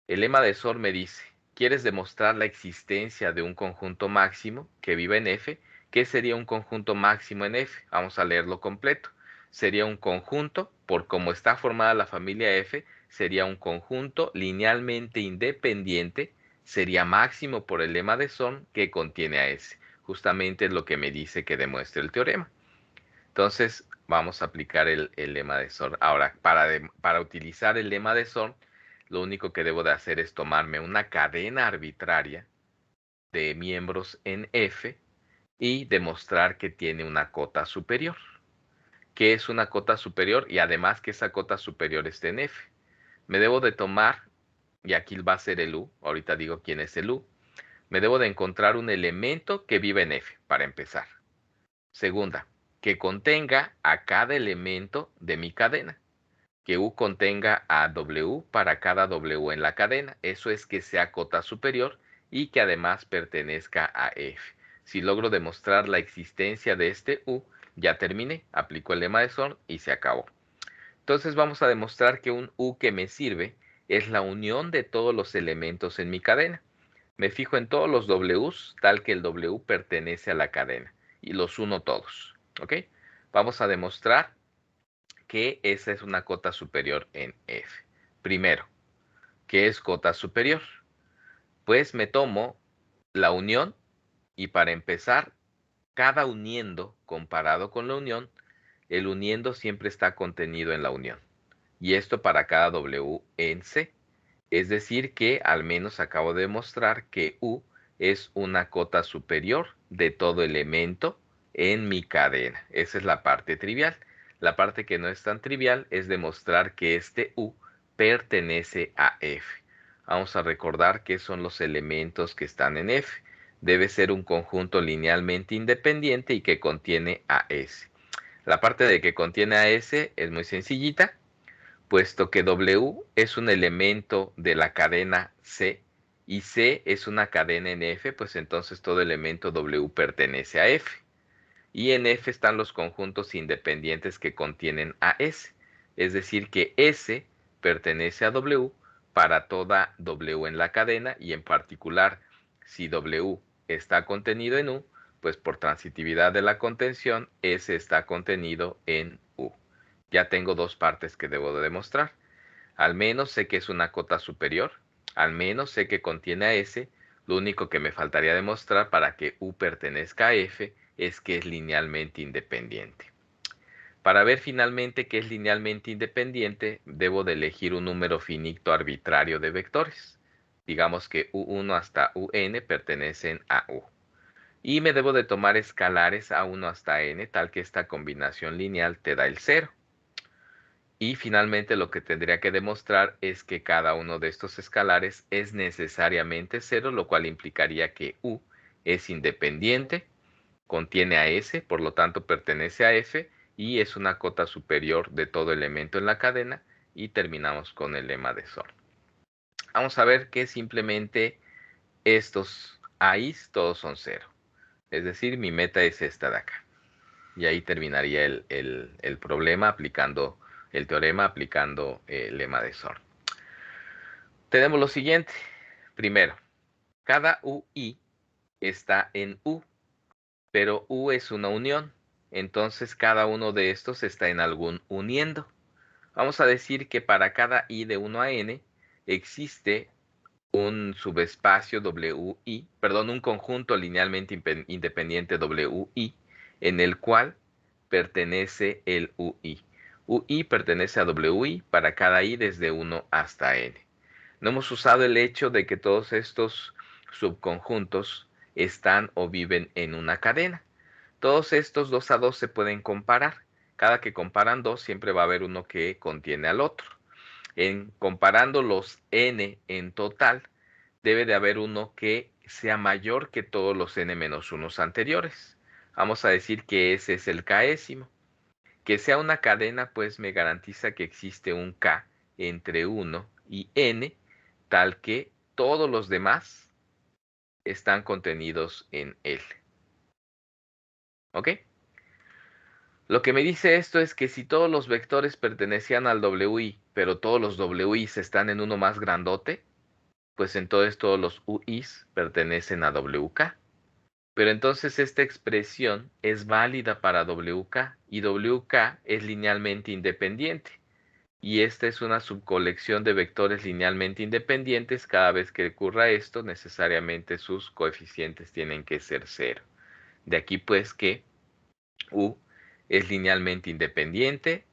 el lema de Zorn me dice, ¿quieres demostrar la existencia de un conjunto máximo que vive en F? ¿Qué sería un conjunto máximo en F? Vamos a leerlo completo. Sería un conjunto, por cómo está formada la familia F, sería un conjunto linealmente independiente, sería máximo por el lema de Zorn que contiene a S. Justamente es lo que me dice que demuestre el teorema. Entonces, vamos a aplicar el lema de Zorn. Ahora, para utilizar el lema de Zorn, lo único que debo de hacer es tomarme una cadena arbitraria de miembros en F y demostrar que tiene una cota superior. ¿Qué es una cota superior? Y además que esa cota superior esté en F. Me debo de tomar, y aquí va a ser el U, ahorita digo quién es el U, me debo de encontrar un elemento que vive en F, para empezar. Segunda, que contenga a cada elemento de mi cadena. Que U contenga a W para cada W en la cadena. Eso es que sea cota superior y que además pertenezca a F. Si logro demostrar la existencia de este U, ya terminé. Aplico el lema de Zorn y se acabó. Entonces vamos a demostrar que un U que me sirve es la unión de todos los elementos en mi cadena. Me fijo en todos los Ws, tal que el W pertenece a la cadena. Y los uno todos. ¿Ok? Vamos a demostrar que esa es una cota superior en F. Primero, ¿qué es cota superior? Pues me tomo la unión y para empezar, cada uniendo comparado con la unión, el uniendo siempre está contenido en la unión. Y esto para cada W en C. Es decir que al menos acabo de demostrar que U es una cota superior de todo elemento en mi cadena. Esa es la parte trivial. La parte que no es tan trivial es demostrar que este U pertenece a F. Vamos a recordar qué son los elementos que están en F. Debe ser un conjunto linealmente independiente y que contiene a S. La parte de que contiene a S es muy sencillita, puesto que W es un elemento de la cadena C y C es una cadena en F, pues entonces todo elemento W pertenece a F. Y en F están los conjuntos independientes que contienen a S. Es decir, que S pertenece a W para toda W en la cadena y en particular, si W está contenido en U, pues por transitividad de la contención, S está contenido en U. Ya tengo dos partes que debo de demostrar. Al menos sé que es una cota superior, al menos sé que contiene a S. Lo único que me faltaría demostrar para que U pertenezca a F es que es linealmente independiente. Para ver finalmente que es linealmente independiente, debo de elegir un número finito arbitrario de vectores. Digamos que U1 hasta UN pertenecen a U. Y me debo de tomar escalares A1 hasta N, tal que esta combinación lineal te da el 0. Y finalmente lo que tendría que demostrar es que cada uno de estos escalares es necesariamente 0, lo cual implicaría que U es independiente, contiene a S, por lo tanto pertenece a F y es una cota superior de todo elemento en la cadena, y terminamos con el lema de Zorn. Vamos a ver que simplemente estos A's todos son 0. Es decir, mi meta es esta de acá. Y ahí terminaría el problema aplicando el teorema, aplicando el lema de Zorn. Tenemos lo siguiente. Primero, cada UI está en U, pero U es una unión. Entonces cada uno de estos está en algún uniendo. Vamos a decir que para cada I de 1 a N existe un subespacio WI, perdón, un conjunto linealmente independiente WI, en el cual pertenece el UI. UI pertenece a WI para cada I desde 1 hasta N. No hemos usado el hecho de que todos estos subconjuntos están o viven en una cadena. Todos estos 2 a 2 se pueden comparar. Cada que comparan 2 siempre va a haber uno que contiene al otro. En comparando los N en total, debe de haber uno que sea mayor que todos los N-1 anteriores. Vamos a decir que ese es el késimo. Que sea una cadena, pues me garantiza que existe un K entre 1 y N, tal que todos los demás están contenidos en L. ¿Ok? Lo que me dice esto es que si todos los vectores pertenecían al WI, pero todos los WIs están en uno más grandote, pues entonces todos los UIs pertenecen a WK. Pero entonces esta expresión es válida para WK y WK es linealmente independiente. Y esta es una subcolección de vectores linealmente independientes. Cada vez que ocurra esto, necesariamente sus coeficientes tienen que ser 0. De aquí pues que U es linealmente independiente.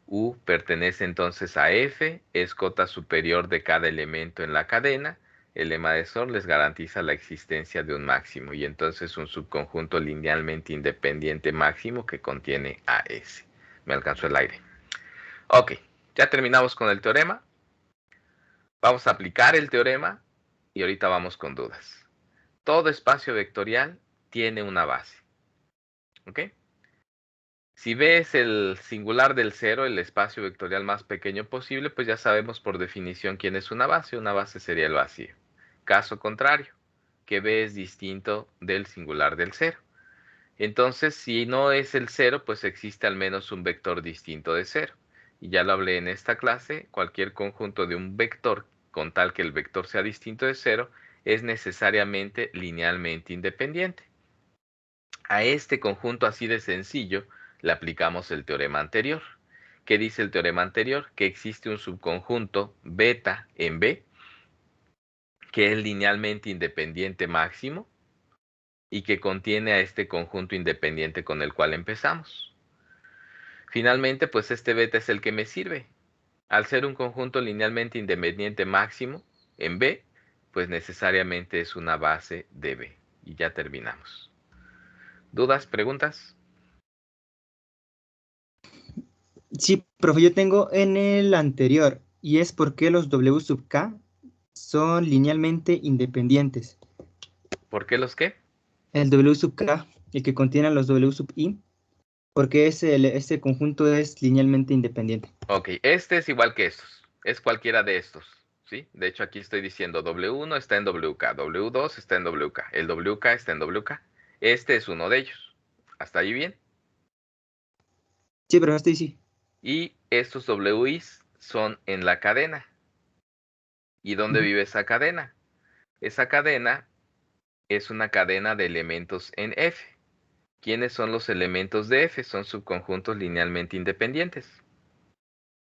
U pertenece entonces a F, es cota superior de cada elemento en la cadena. El lema de Zorn les garantiza la existencia de un máximo y entonces un subconjunto linealmente independiente máximo que contiene a S. Me alcanzó el aire. Ok, ya terminamos con el teorema. Vamos a aplicar el teorema y ahorita vamos con dudas. Todo espacio vectorial tiene una base. ¿Ok? Si B es el singular del 0, el espacio vectorial más pequeño posible, pues ya sabemos por definición quién es una base. Una base sería el vacío. Caso contrario, que B es distinto del singular del 0. Entonces, si no es el 0, pues existe al menos un vector distinto de 0. Y ya lo hablé en esta clase, cualquier conjunto de un vector, con tal que el vector sea distinto de 0, es necesariamente linealmente independiente. A este conjunto así de sencillo le aplicamos el teorema anterior. ¿Qué dice el teorema anterior? Que existe un subconjunto beta en B, que es linealmente independiente máximo, y que contiene a este conjunto independiente con el cual empezamos. Finalmente, pues este beta es el que me sirve. Al ser un conjunto linealmente independiente máximo en B, pues necesariamente es una base de B. Y ya terminamos. ¿Dudas? ¿Preguntas? Sí, profe, yo tengo en el anterior, y es por qué los W sub K son linealmente independientes. ¿Por qué los qué? El W sub K, el que contiene a los W sub I, porque este conjunto es linealmente independiente. Ok, este es igual que estos. Es cualquiera de estos. ¿Sí? De hecho, aquí estoy diciendo W1 está en WK, W2 está en WK, el WK está en WK. Este es uno de ellos. ¿Hasta ahí bien? Sí, pero este sí. Y estos WIs son en la cadena. ¿Y dónde Ujú. vive esa cadena? Esa cadena es una cadena de elementos en F. ¿Quiénes son los elementos de F? Son subconjuntos linealmente independientes.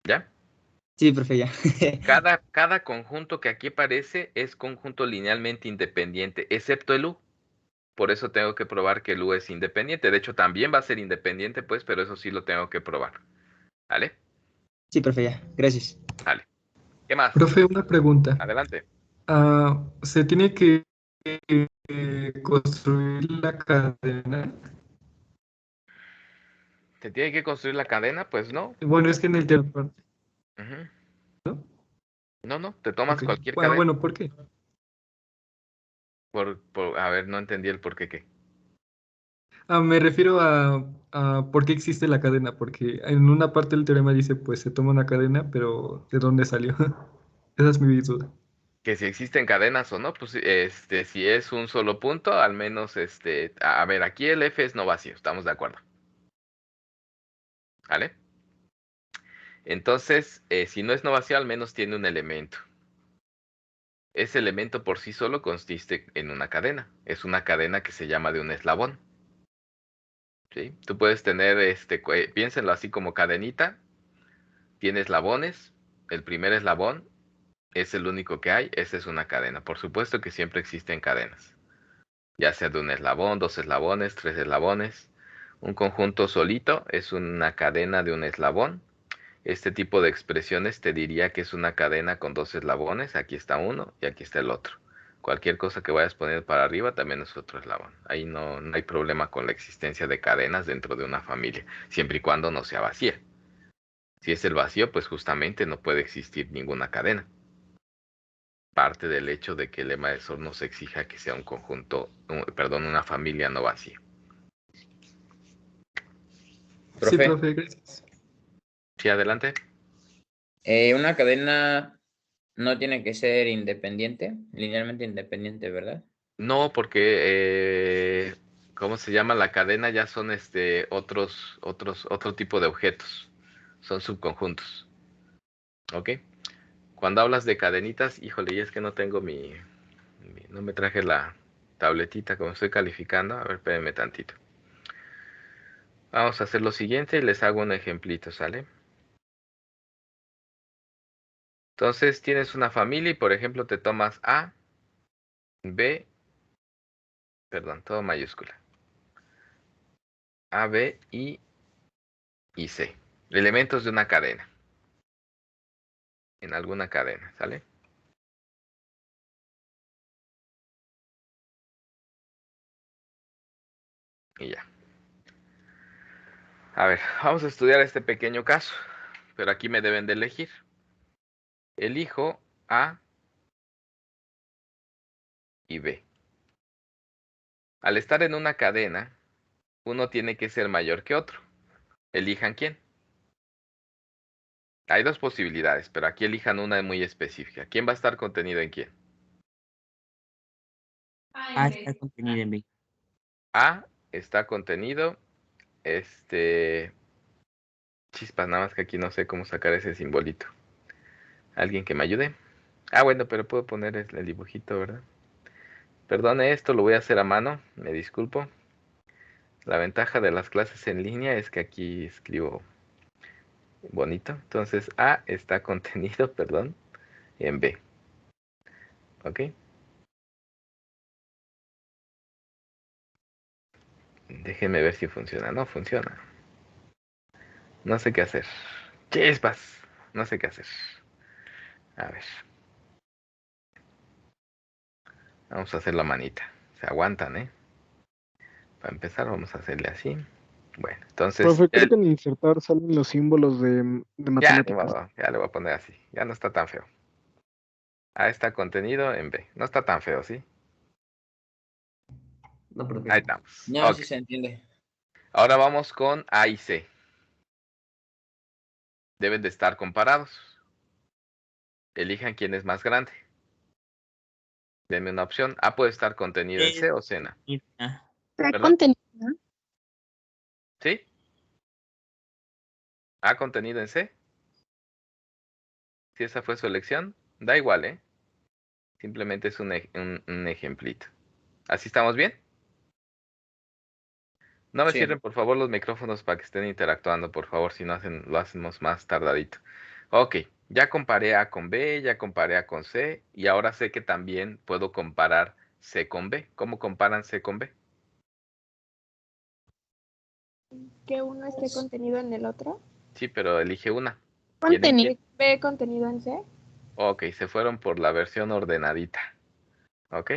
¿Ya? Sí, profe, ya. Cada conjunto que aquí aparece es conjunto linealmente independiente, excepto el U. Por eso tengo que probar que el U es independiente. De hecho, también va a ser independiente, pues, pero eso sí lo tengo que probar. ¿Vale? Sí, profe, ya. Gracias. Vale. ¿Qué más? Profe, una pregunta. Adelante. ¿Se tiene que construir la cadena? ¿Se tiene que construir la cadena? Pues no. Bueno, es que en el tema, Ujú. ¿no? No, te tomas Ok. cualquier Ah, cadena. bueno, ¿por qué? A ver, no entendí el por qué qué. Me refiero a por qué existe la cadena, porque en una parte del teorema dice, pues se toma una cadena, pero ¿de dónde salió? Esa es mi duda. Que si existen cadenas o no, pues si es un solo punto, al menos a ver, aquí el F es no vacío, estamos de acuerdo. ¿Vale? Entonces, si no es no vacío, al menos tiene un elemento. Ese elemento por sí solo consiste en una cadena. Es una cadena que se llama de un eslabón. ¿Sí? Tú puedes tener, piénsenlo así como cadenita. Tiene eslabones. El primer eslabón es el único que hay. Esa es una cadena. Por supuesto que siempre existen cadenas. Ya sea de un eslabón, dos eslabones, tres eslabones. Un conjunto solito es una cadena de un eslabón. Este tipo de expresiones te diría que es una cadena con dos eslabones. Aquí está uno y aquí está el otro. Cualquier cosa que vayas poniendo para arriba también es otro eslabón. Ahí no hay problema con la existencia de cadenas dentro de una familia, siempre y cuando no sea vacía. Si es el vacío, pues justamente no puede existir ninguna cadena. Parte del hecho de que el lema de Sol nos exija que sea un conjunto, perdón, una familia no vacía. Sí, Profe, profe, gracias. Sí, adelante. una cadena no tiene que ser independiente, linealmente independiente, ¿verdad? No, porque ¿cómo se llama? La cadena ya son otro tipo de objetos. Son subconjuntos. ¿Ok? Cuando hablas de cadenitas, híjole, y es que no tengo no me traje la tabletita como estoy calificando. A ver, espérenme tantito. Vamos a hacer lo siguiente y les hago un ejemplito, ¿sale? Entonces tienes una familia y por ejemplo te tomas A, B, perdón, todo mayúscula. A, B y C. Elementos de una cadena. En alguna cadena, ¿sale? Y ya. A ver, vamos a estudiar este pequeño caso. Pero aquí me deben de elegir. Elijo A y B. Al estar en una cadena, uno tiene que ser mayor que otro. Elijan quién. Hay dos posibilidades, pero aquí elijan una muy específica. ¿Quién va a estar contenido en quién? A está contenido en B. A está contenido, chispas, nada más que aquí no sé cómo sacar ese simbolito. ¿Alguien que me ayude? Ah, bueno, pero puedo poner el dibujito, ¿verdad? Perdone, esto lo voy a hacer a mano, me disculpo. La ventaja de las clases en línea es que aquí escribo bonito. Entonces A está contenido, perdón, en B. ¿Ok? Déjenme ver si funciona. No funciona. No sé qué hacer. Chispas. No sé qué hacer. A ver. Vamos a hacer la manita. Se aguantan, ¿eh? Para empezar, vamos a hacerle así. Bueno, entonces Profe, ya, creo que en insertar salen los símbolos de ni matemáticas. modo, ya le voy a poner así. Ya no está tan feo. A está contenido en B. No está tan feo, ¿sí? No, profe. Ahí estamos. No, Ok. sí se entiende. Ahora vamos con A y C. Deben de estar comparados. Elijan quién es más grande. Denme una opción. A puede estar contenido en C o C. Ah, Está ¿Perdón? contenido, ¿no? ¿Sí? A contenido en C. Si esa fue su elección, da igual, ¿eh? Simplemente es un ejemplito. ¿Así estamos bien? No me Sí. cierren, por favor, los micrófonos para que estén interactuando, por favor, si no lo hacemos más tardadito. Ok, ya comparé A con B, ya comparé A con C, y ahora sé que también puedo comparar C con B. ¿Cómo comparan C con B? Que uno esté contenido en el otro. Sí, pero elige una. ¿Quién Contenido. ¿Ve contenido en C? Ok, se fueron por la versión ordenadita. Ok,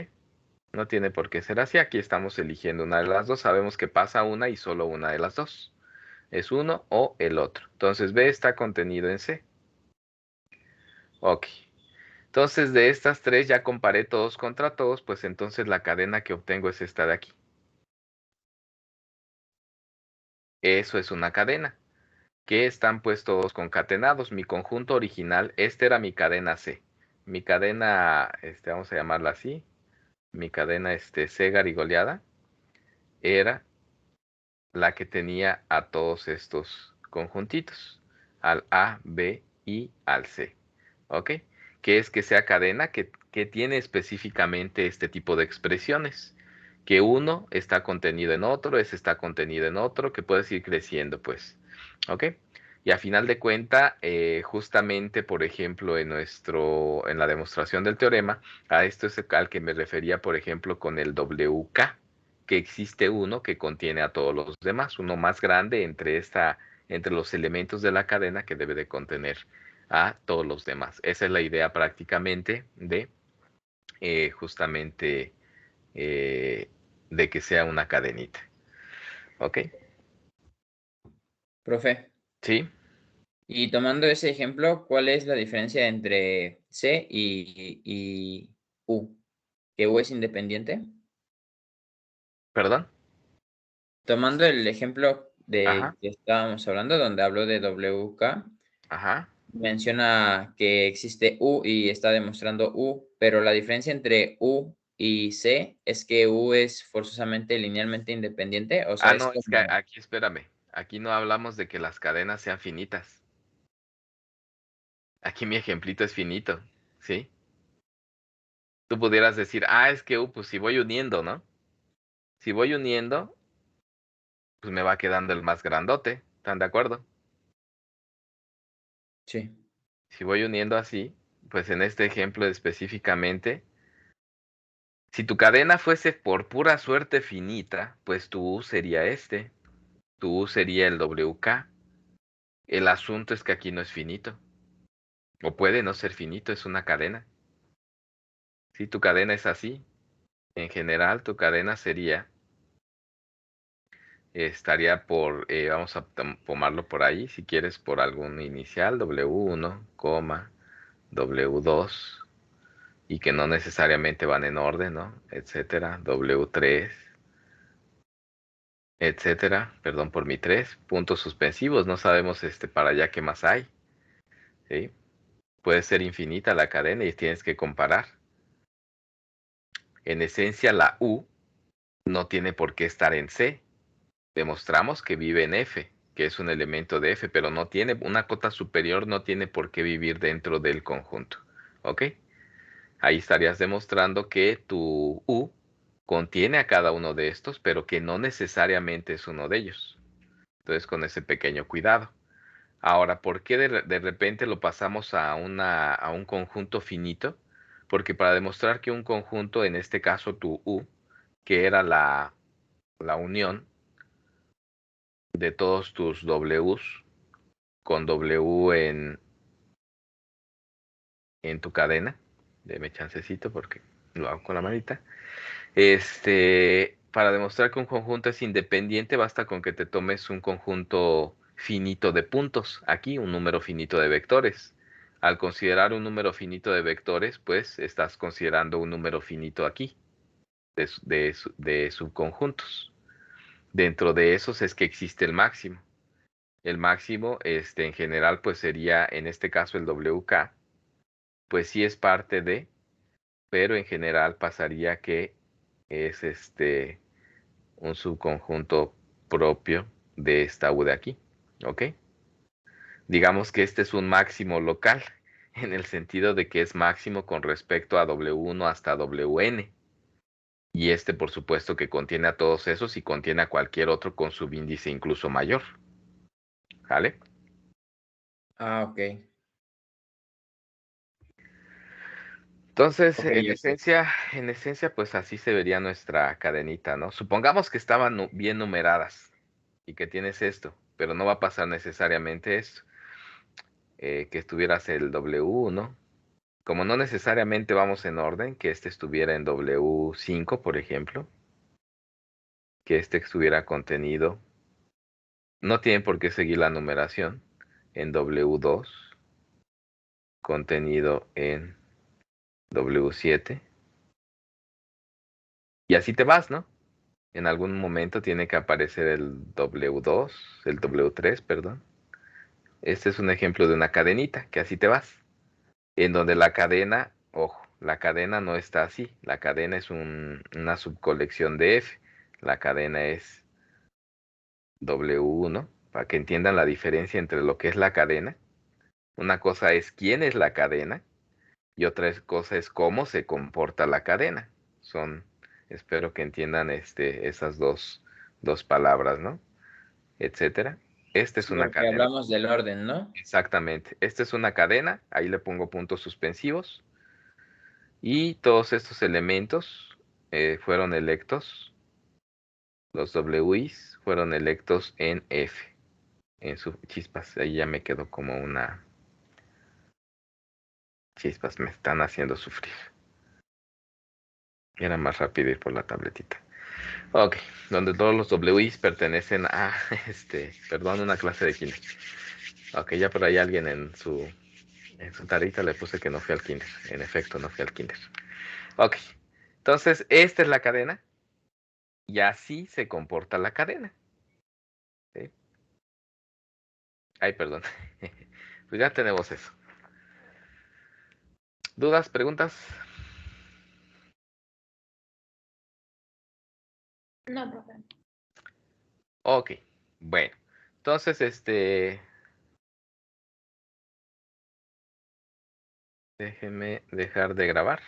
no tiene por qué ser así. Aquí estamos eligiendo una de las dos. Sabemos que pasa una y solo una de las dos. Es uno o el otro. Entonces B está contenido en C. Ok. Entonces de estas tres ya comparé todos contra todos, pues entonces la cadena que obtengo es esta de aquí. Eso es una cadena, que están pues todos concatenados. Mi conjunto original, esta era mi cadena C. Mi cadena, vamos a llamarla así, mi cadena C garigoleada, era la que tenía a todos estos conjuntitos, al A, B y al C. ¿Ok? Que es que sea cadena que tiene específicamente este tipo de expresiones. Que uno está contenido en otro, ese está contenido en otro, que puedes ir creciendo, pues. ¿Ok? Y a final de cuenta, justamente, por ejemplo, en la demostración del teorema, a esto es al que me refería, por ejemplo, con el WK, que existe uno que contiene a todos los demás, uno más grande entre los elementos de la cadena que debe de contener a todos los demás. Esa es la idea prácticamente de justamente de que sea una cadenita. ¿Ok? Profe, ¿Sí? y tomando ese ejemplo, ¿cuál es la diferencia entre C y U? ¿Que U es independiente? ¿Perdón? Tomando el ejemplo de Ajá, que estábamos hablando, donde habló de WK, ajá. menciona que existe U y está demostrando U, pero la diferencia entre U y C es que U es forzosamente linealmente independiente, o sea, Ah, es no, es que como... aquí espérame. Aquí no hablamos de que las cadenas sean finitas. Aquí mi ejemplito es finito, ¿sí? Tú pudieras decir, es que pues si voy uniendo, ¿no? Si voy uniendo, pues me va quedando el más grandote. ¿Están de acuerdo? Sí. Si voy uniendo así, pues en este ejemplo específicamente, si tu cadena fuese por pura suerte finita, pues tu U sería tu U sería el WK. El asunto es que aquí no es finito, o puede no ser finito, es una cadena. Si tu cadena es así, en general tu cadena estaría vamos a tomarlo por ahí, si quieres por algún inicial, W1, W2, y que no necesariamente van en orden, ¿no? Etcétera, W3, etcétera, perdón por mi 3, puntos suspensivos, no sabemos para allá qué más hay, ¿sí? Puede ser infinita la cadena y tienes que comparar. En esencia, la U no tiene por qué estar en C. Demostramos que vive en F, que es un elemento de F, pero no tiene una cota superior, no tiene por qué vivir dentro del conjunto. ¿Ok? Ahí estarías demostrando que tu U contiene a cada uno de estos, pero que no necesariamente es uno de ellos. Entonces, con ese pequeño cuidado. Ahora, ¿por qué de repente lo pasamos a un conjunto finito? Porque para demostrar que un conjunto, en este caso tu U, que era la unión de todos tus Ws con W en tu cadena, deme chancecito porque lo hago con la manita. Para demostrar que un conjunto es independiente, basta con que te tomes un conjunto finito de puntos. Aquí, un número finito de vectores. Al considerar un número finito de vectores, pues estás considerando un número finito aquí, de subconjuntos. Dentro de esos es que existe el máximo. El máximo, en general, pues sería, en este caso, el WK, pues sí es parte de, pero en general pasaría que es un subconjunto propio de esta U de aquí, ¿ok? Digamos que este es un máximo local, en el sentido de que es máximo con respecto a W1 hasta Wn. Y por supuesto, que contiene a todos esos y contiene a cualquier otro con subíndice incluso mayor. ¿Vale? Ah, ok. Entonces, Ok, en esencia, pues así se vería nuestra cadenita, ¿no? Supongamos que estaban bien numeradas y que tienes esto, pero no va a pasar necesariamente esto, que estuvieras el W1. Como no necesariamente vamos en orden, que este estuviera en W5, por ejemplo, que este estuviera contenido, no tienen por qué seguir la numeración, en W2, contenido en W7, y así te vas, ¿no? En algún momento tiene que aparecer el W2, el W3, perdón. Este es un ejemplo de una cadenita, que así te vas. En donde la cadena, ojo, la cadena no está así. La cadena es una subcolección de F. La cadena es W1, para que entiendan la diferencia entre lo que es la cadena. Una cosa es quién es la cadena y otra cosa es cómo se comporta la cadena. Espero que entiendan esas dos palabras, ¿no? Etcétera. Esta es sí, una porque cadena. hablamos del orden, ¿no? Exactamente. Esta es una cadena. Ahí le pongo puntos suspensivos. Y todos estos elementos fueron electos. Los WIs fueron electos en F. En su chispas. Ahí ya me quedó como una... Chispas, me están haciendo sufrir. Era más rápido ir por la tabletita. Ok, donde todos los WIs pertenecen a, perdón, una clase de kinder. Ok, ya por ahí alguien en su tarita le puse que no fui al kinder. En efecto, no fui al kinder. Ok, entonces esta es la cadena y así se comporta la cadena. ¿Sí? Ay, perdón. Pues ya tenemos eso. ¿Dudas, preguntas? No, profe. Ok, bueno. Entonces, déjenme dejar de grabar.